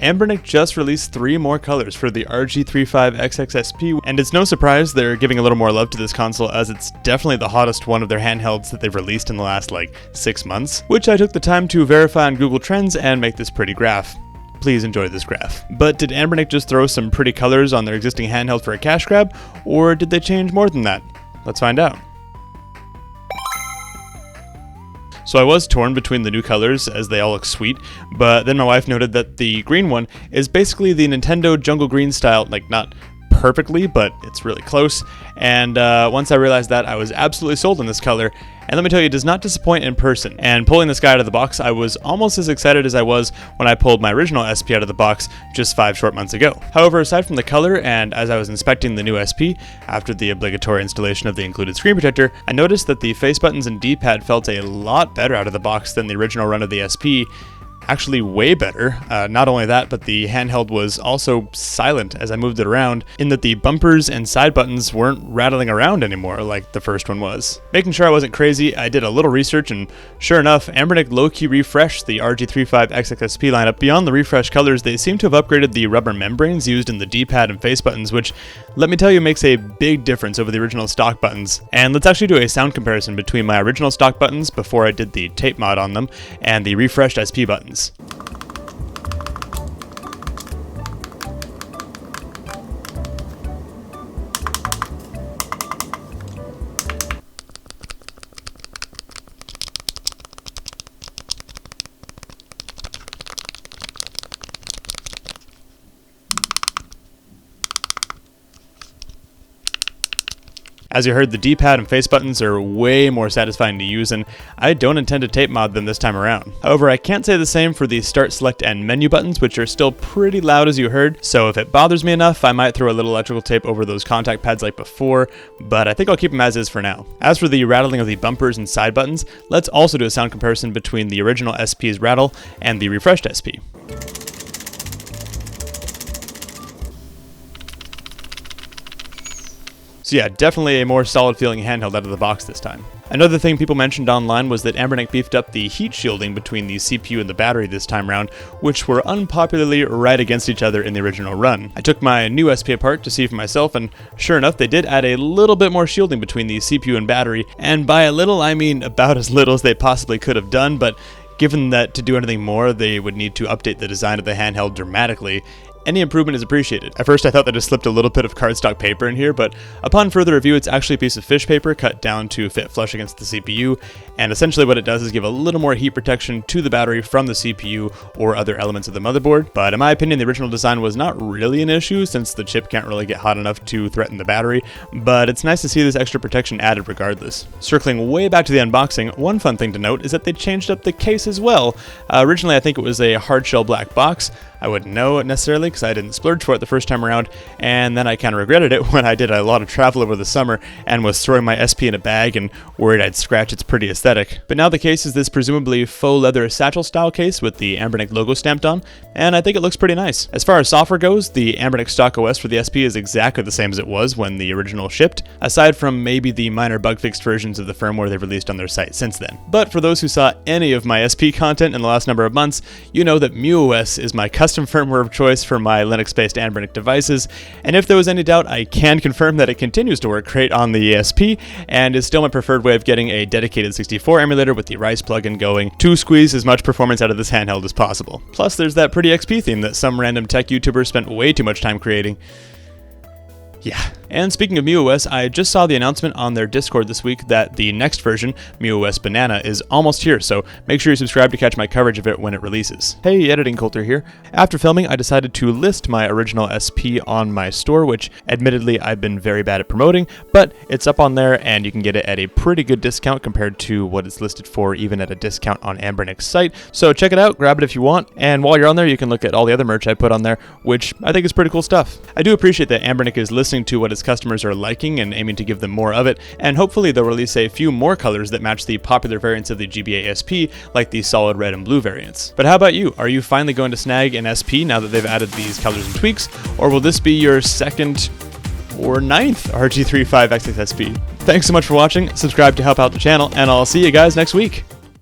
Anbernic just released 3 more colors for the RG35XXSP, and it's no surprise they're giving a little more love to this console, as it's definitely the hottest one of their handhelds that they've released in the last 6 months, which I took the time to verify on Google Trends and make this pretty graph. Please enjoy this graph. But did Anbernic just throw some pretty colors on their existing handheld for a cash grab, or did they change more than that? Let's find out. So I was torn between the new colors, as they all look sweet, but then my wife noted that the green one is basically the Nintendo Jungle Green style, not perfectly, but it's really close, and once I realized that, I was absolutely sold on this color, and let me tell you, it does not disappoint in person. And pulling this guy out of the box, I was almost as excited as I was when I pulled my original SP out of the box just 5 short months ago. However, aside from the color, and as I was inspecting the new SP, after the obligatory installation of the included screen protector, I noticed that the face buttons and D-pad felt a lot better out of the box than the original run of the SP. Actually way better. Not only that, but the handheld was also silent as I moved it around, in that the bumpers and side buttons weren't rattling around anymore like the first one was. Making sure I wasn't crazy, I did a little research, and sure enough, Anbernic low-key refreshed the RG35XXSP lineup. Beyond the refreshed colors, they seem to have upgraded the rubber membranes used in the D-pad and face buttons, which, let me tell you, makes a big difference over the original stock buttons. And let's actually do a sound comparison between my original stock buttons before I did the tape mod on them and the refreshed SP buttons. As you heard, the D-pad and face buttons are way more satisfying to use, and I don't intend to tape mod them this time around. However, I can't say the same for the start, select, and menu buttons, which are still pretty loud as you heard, so if it bothers me enough, I might throw a little electrical tape over those contact pads like before, but I think I'll keep them as is for now. As for the rattling of the bumpers and side buttons, let's also do a sound comparison between the original SP's rattle and the refreshed SP. So yeah, definitely a more solid feeling handheld out of the box this time. Another thing people mentioned online was that Anbernic beefed up the heat shielding between the CPU and the battery this time round, which were unpopularly right against each other in the original run. I took my new SP apart to see for myself, and sure enough, they did add a little bit more shielding between the CPU and battery, and by a little, I mean about as little as they possibly could have done, but given that to do anything more, they would need to update the design of the handheld dramatically. Any improvement is appreciated. At first I thought that I slipped a little bit of cardstock paper in here, but upon further review, it's actually a piece of fish paper cut down to fit flush against the CPU, and essentially what it does is give a little more heat protection to the battery from the CPU or other elements of the motherboard. But in my opinion, the original design was not really an issue, since the chip can't really get hot enough to threaten the battery, but it's nice to see this extra protection added regardless. Circling way back to the unboxing, one fun thing to note is that they changed up the case as well. Originally I think it was a hard shell black box. I wouldn't know it necessarily because I didn't splurge for it the first time around, and then I kind of regretted it when I did a lot of travel over the summer and was throwing my SP in a bag and worried I'd scratch its pretty aesthetic. But now the case is this presumably faux leather satchel style case with the Anbernic logo stamped on, and I think it looks pretty nice. As far as software goes, the Anbernic stock OS for the SP is exactly the same as it was when the original shipped, aside from maybe the minor bug fixed versions of the firmware they've released on their site since then. But for those who saw any of my SP content in the last number of months, you know that MuOS is my custom firmware of choice for my Linux-based Anbernic devices, and if there was any doubt, I can confirm that it continues to work great on the ESP, and is still my preferred way of getting a dedicated 64 emulator with the Rice plugin going to squeeze as much performance out of this handheld as possible. Plus, there's that pretty XP theme that some random tech YouTuber spent way too much time creating. Yeah. And speaking of MuOS, I just saw the announcement on their Discord this week that the next version, MuOS Banana, is almost here, so make sure you subscribe to catch my coverage of it when it releases. Hey, editing Coulter here. After filming, I decided to list my original SP on my store, which admittedly I've been very bad at promoting, but it's up on there and you can get it at a pretty good discount compared to what it's listed for, even at a discount on Anbernic's site. So check it out, grab it if you want, and while you're on there, you can look at all the other merch I put on there, which I think is pretty cool stuff. I do appreciate that Anbernic is listening to what its customers are liking and aiming to give them more of it, and hopefully they'll release a few more colors that match the popular variants of the GBA SP, like the solid red and blue variants. But how about you? Are you finally going to snag an SP now that they've added these colors and tweaks, or will this be your second or 9th RG35XXSP? Thanks so much for watching, subscribe to help out the channel, and I'll see you guys next week.